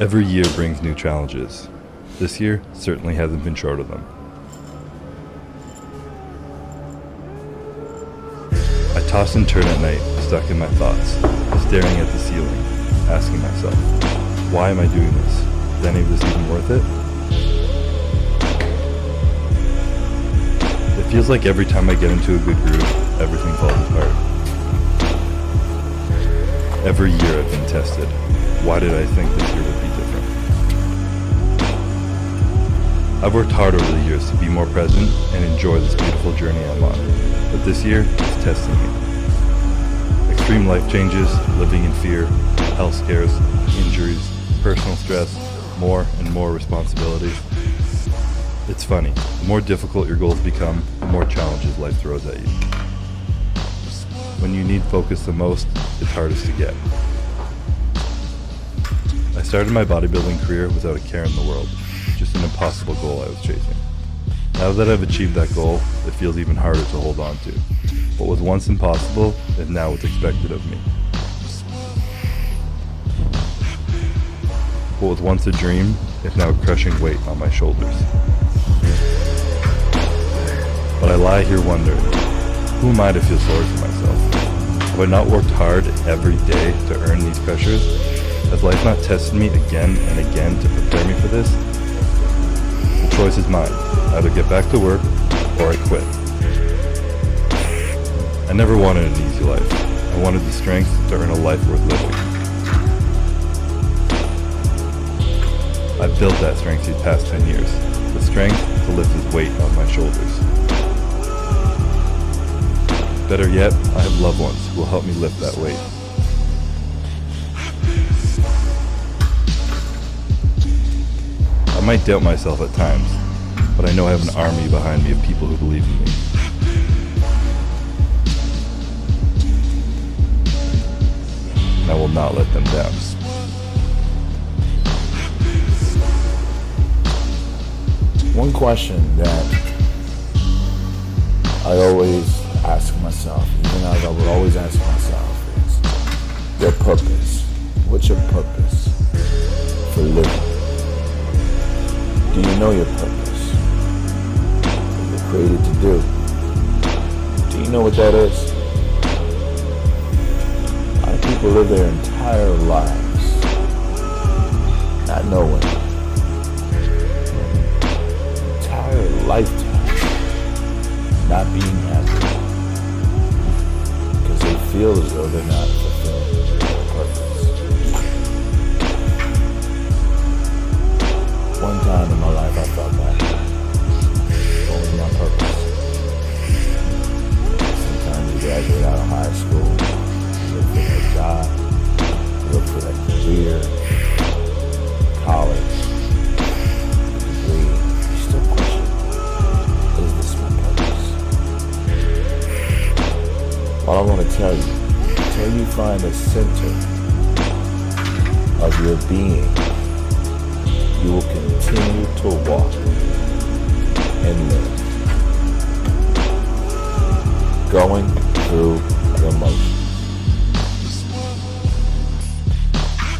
Every year brings new challenges. This year certainly hasn't been short of them. I toss and turn at night, stuck in my thoughts, staring at the ceiling, asking myself, why am I doing this? Is any of this even worth it? It feels like every time I get into a good groove, everything falls apart. Every year I've been tested. Why did I think this year would be different? I've worked hard over the years to be more present and enjoy this beautiful journey I'm on, but this year is testing me. Extreme life changes, living in fear, health scares, injuries, personal stress, more and more responsibilities. It's funny, the more difficult your goals become, the more challenges life throws at you. When you need focus the most, it's hardest to get. I started my bodybuilding career without a care in the world, just an impossible goal I was chasing. Now that I've achieved that goal, it feels even harder to hold on to. What was once impossible is now what's expected of me. What was once a dream is now a crushing weight on my shoulders. But I lie here wondering, who am I to feel sorry for myself? Have I not worked hard every day to earn these pressures? Has life not tested me again and again to prepare me for this? The choice is mine. Either get back to work or I quit. I never wanted an easy life. I wanted the strength to earn a life worth living. I've built that strength these past 10 years. The strength to lift this weight on my shoulders. Better yet, I have loved ones who will help me lift that weight. I might doubt myself at times, but I know I have an army behind me of people who believe in me. And I will not let them down. One question that I always ask myself, even as I would always ask myself, is your purpose. What's your purpose for living? Do you know your purpose? What you're created to do? Do you know what that is? A lot of people live their entire lives not knowing. Entire lifetime not being happy because they feel as though they're not fulfilling their purpose. One time in my life I thought back, what was my purpose? Sometimes you graduate out of high school, you look for that job, you look for that career, college, degree, you still question, is this my purpose? All I want to tell you, until you find a center of your being, you will continue to walk and live, going through the motions.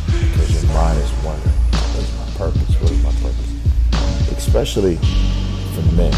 Because your mind is wondering, what is my purpose? What is my purpose? Especially for men,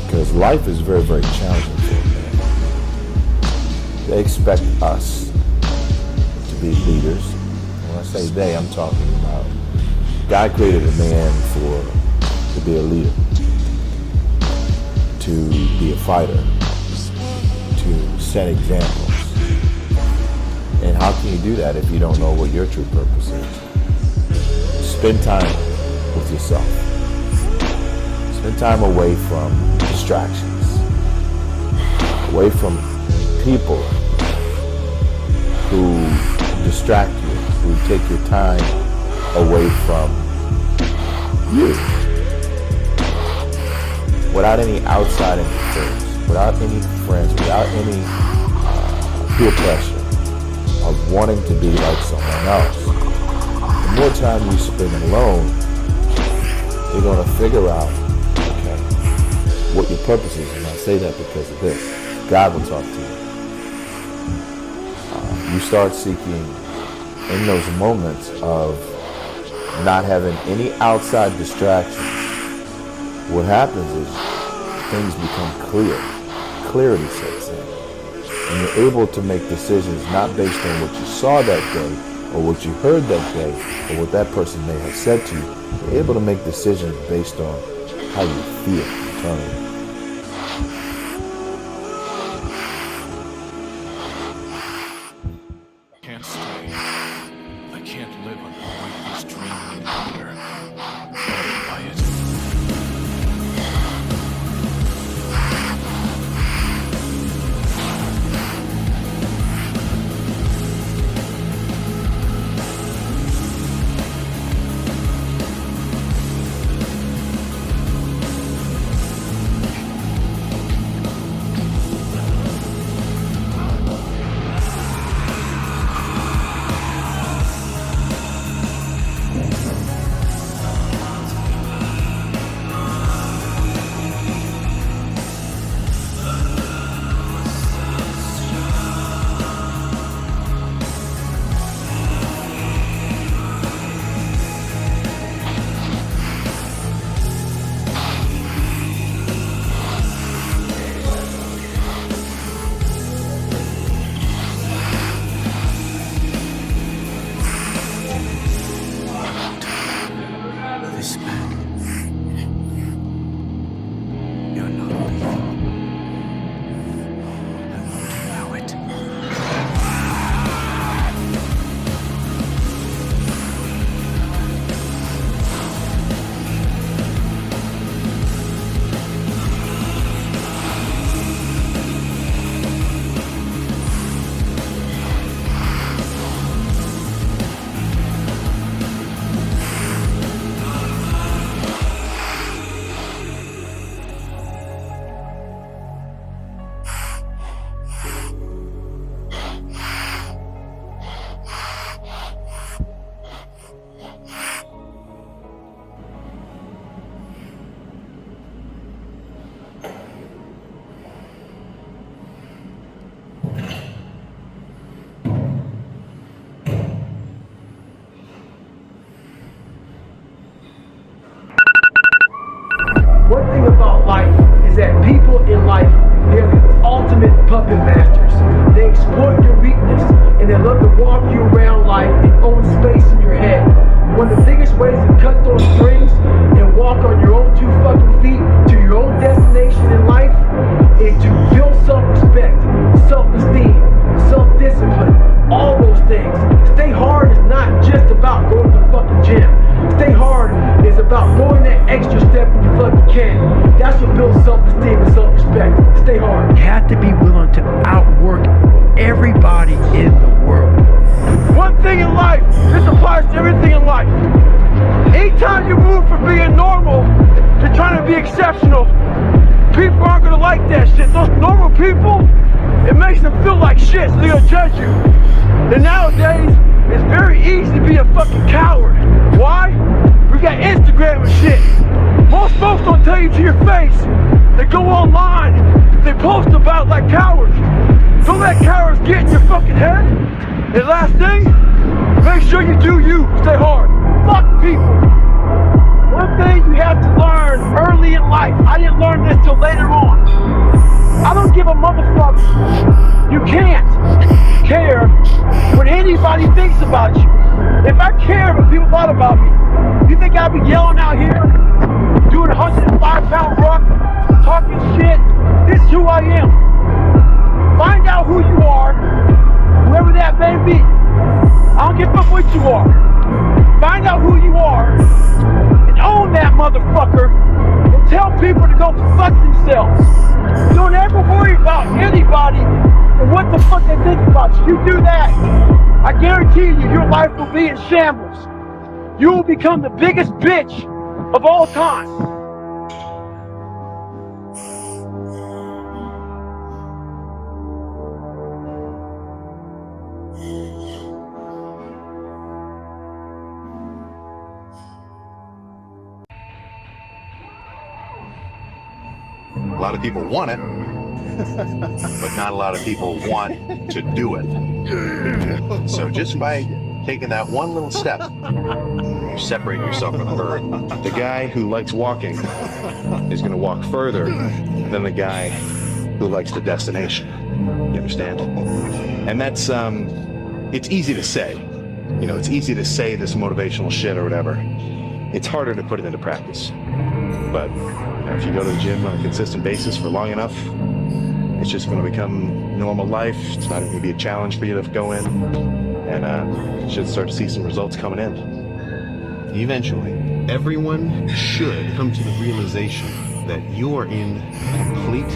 because life is very, very challenging for men. They expect us to be leaders. When I say they, I'm talking about God created a man to be a leader, to be a fighter, to set examples. And how can you do that if you don't know what your true purpose is? Spend time with yourself. Spend time away from distractions, away from people who distract you, who take your time away from you, without any outside interference, without any friends, without any peer pressure of wanting to be like someone else. The more time you spend alone, you're going to figure out, okay, what your purpose is. And I say that because of this. God will talk to you. You start seeking in those moments of not having any outside distractions. What happens is things become clear. Clarity sets in. And you're able to make decisions not based on what you saw that day or what you heard that day or what that person may have said to you. You're able to make decisions based on how you feel internally. Can't stay. I can't live under the weight of this dream any longer. Guided by it. This man, you're not lethal. I won't allow it. One thing about life is that people in life, they're the ultimate puppet masters. They exploit your weakness and they love to walk you around life and own space in your head. One of the biggest ways to cut those strings and walk on your own two fucking feet to your own destination in life is to build self-respect, self-esteem, self-discipline, all those things. Stay hard is not just about going to the fucking gym. Stay hard is about going that extra step when you fucking can. That's what builds self-esteem and self-respect. Stay hard. You have to be willing to outwork everybody in the world. One thing in life, this applies to everything in life. Anytime you move from being normal to trying to be exceptional, people aren't gonna like that shit. Those normal people, it makes them feel like shit, so they're gonna judge you. And nowadays, it's very easy to be a fucking coward. Why? We got Instagram and shit. Most folks don't tell you to your face. They go online, they post about it like cowards. Don't let cowards get in your fucking head. And last thing, make sure you do you. Stay hard. Fuck people. One thing you have to learn early in life, I didn't learn this till later on. I don't give a motherfucker. You can't care what anybody thinks about you. If I cared what people thought about me, you think I'd be yelling out here, doing a 105-pound rock, talking shit? This is who I am. Find out who you are, whoever that may be. I don't give a fuck what you are. Find out who you are and own that motherfucker and tell people to go fuck themselves. Don't ever worry about anybody and what the fuck they think about you. You do that, I guarantee you your life will be in shambles. You will become the biggest bitch of all time. A lot of people want it. but not a lot of people want to do it. So just by taking that one little step, you separate yourself from the herd. The guy who likes walking is going to walk further than the guy who likes the destination. You understand? And that's, it's easy to say. You know, it's easy to say this motivational shit or whatever. It's harder to put it into practice. But you know, if you go to the gym on a consistent basis for long enough, it's just going to become normal life. It's not going to be a challenge for you to go in, and you should start to see some results coming in. Eventually, everyone should come to the realization that you are in complete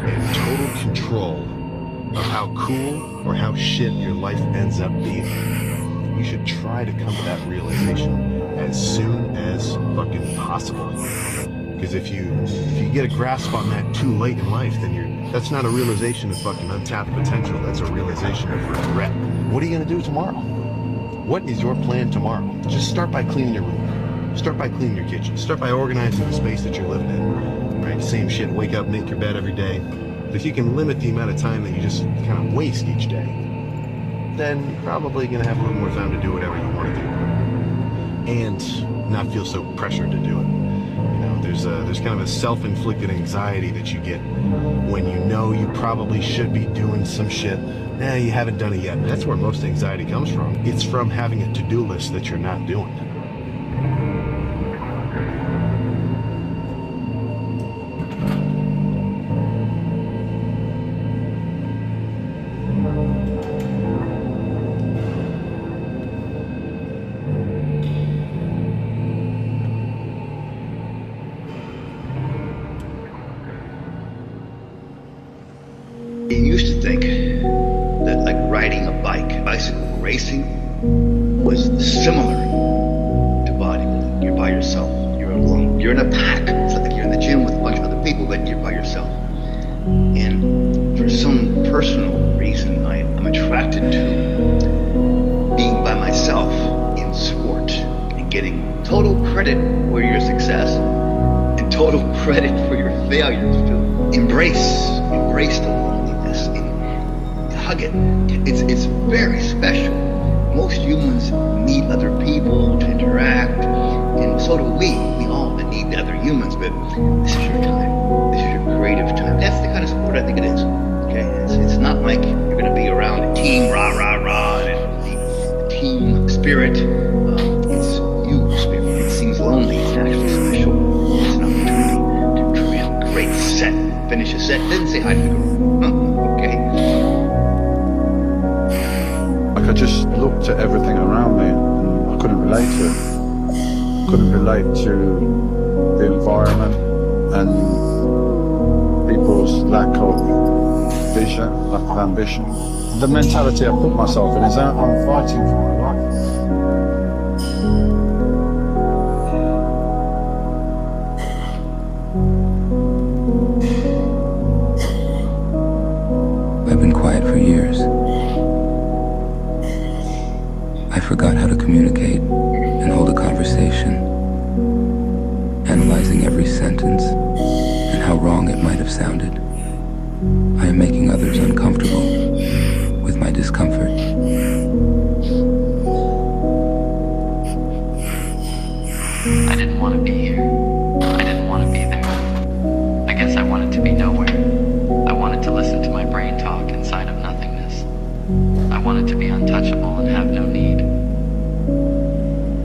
and total control of how cool or how shit your life ends up being. You should try to come to that realization as soon as fucking possible. Because if you get a grasp on that too late in life, then that's not a realization of fucking untapped potential. That's a realization of regret. What are you gonna do tomorrow? What is your plan tomorrow? Just start by cleaning your room. Start by cleaning your kitchen. Start by organizing the space that you're living in. Right? Same shit. Wake up, make your bed every day. But if you can limit the amount of time that you just kind of waste each day, then you're probably gonna have a little more time to do whatever you want to do, and not feel so pressured to do it. You know, there's kind of a self-inflicted anxiety that you get when you know you probably should be doing some shit. You haven't done it yet. That's where most anxiety comes from. It's from having a to-do list that you're not doing. You used to think that like riding a bike, bicycle racing, was similar to bodybuilding. You're by yourself, you're alone, you're in a pack. It's like you're in the gym with a bunch of other people, but you're by yourself. And for some personal reason, I'm attracted to being by myself in sport and getting total credit for your success and total credit for your failures. To embrace the loneliness and hug it. It's very special. Most humans need other people to interact, and so do we. We all need other humans, but this is your time. This is your creative time. That's the kind of sport I think it is. Okay, it's not like you're going to be around a team, rah rah rah, and the team spirit. It's you spirit. It seems lonely. It's actually special. It's an opportunity to create a great set. Finish a set, then say hi to the girl. Okay. Like I just looked at everything around me and I couldn't relate to it. Couldn't relate to the environment and people's lack of vision, lack of ambition. The mentality I put myself in is that I'm fighting for my life. I've been quiet for years. I forgot how to communicate and hold a conversation, analyzing every sentence and how wrong it might have sounded. I am making others uncomfortable with my discomfort. I didn't want to be here. I didn't want to be there. I guess I wanted to be nowhere. I wanted to listen to my brain talk inside of nothingness. I wanted to be untouchable and have no need.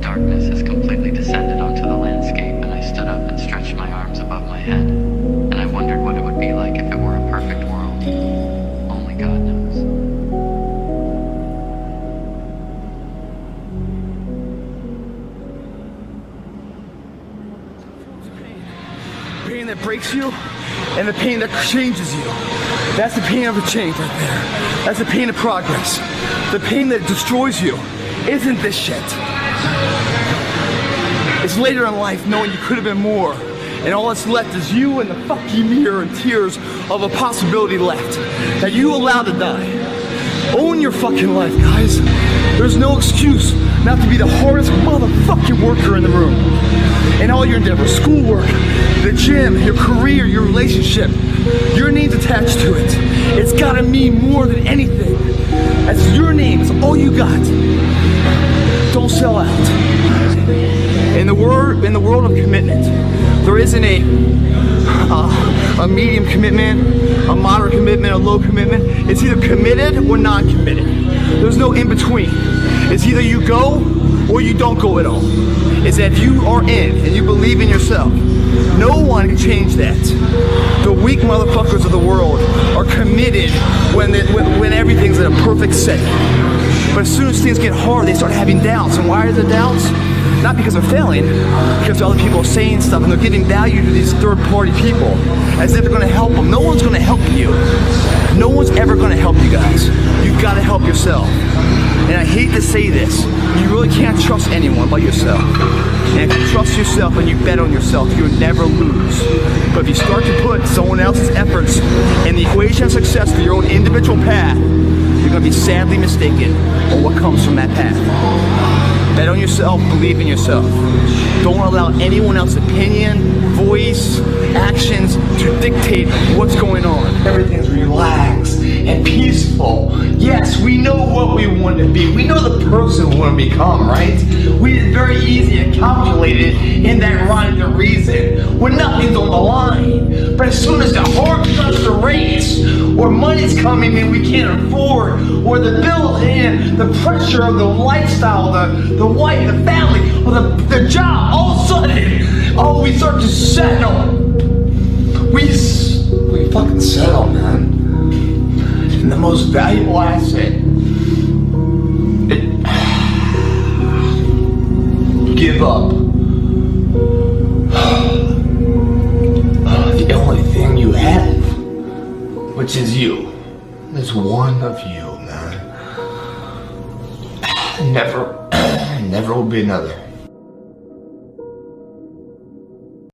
Darkness has completely descended onto the landscape, and I stood up and stretched my arms above my head, and I wondered what it would be like if it were a perfect world. Only God knows. Pain that breaks you and the pain that changes you. That's the pain of a change right there. That's the pain of progress. The pain that destroys you isn't this shit. It's later in life knowing you could have been more, and all that's left is you and the fucking mirror and tears of a possibility left that you allowed to die. Own your fucking life, guys. There's no excuse not to be the hardest motherfucking worker in the room. In all your endeavors, schoolwork, the gym, your career, your relationship, Your name's attached to it. It's gotta mean more than anything. That's your name, it's all you got. Don't sell out. In the world of commitment, there isn't a medium commitment, a moderate commitment, a low commitment. It's either committed or non-committed. There's no in between. It's either you go or you don't go at all. It's that you are in and you believe in yourself. No one can change that. The weak motherfuckers of the world are committed when everything's in a perfect setting. But as soon as things get hard, they start having doubts. And why are the doubts? Not because they're failing, because other people are saying stuff and they're giving value to these third-party people as if they're going to help them. No one's going to help you. No one's ever going to help you guys. You've got to help yourself. And I hate to say this, you really can't trust anyone but yourself. And if you trust yourself and you bet on yourself, you'll never lose. But if you start to put someone else's efforts in the equation of success for your own individual path, you're going to be sadly mistaken on what comes from that path. Bet on yourself, believe in yourself. Don't allow anyone else's opinion, voice, actions to dictate what's going on. Everything's relaxed and peaceful. Yes, we know what we want to be. We know the person we want to become, right? It's very easy and calculated in that rhyme to reason when nothing's on the line. But as soon as the heart starts to race, or money's coming in we can't afford, or the bills and the pressure of the lifestyle, the wife, the family, or the job, all of a sudden, we start to settle. We fucking settle, man. And the most valuable asset, give up. The only thing you have, which is you. There's one of you, man. Never will be another.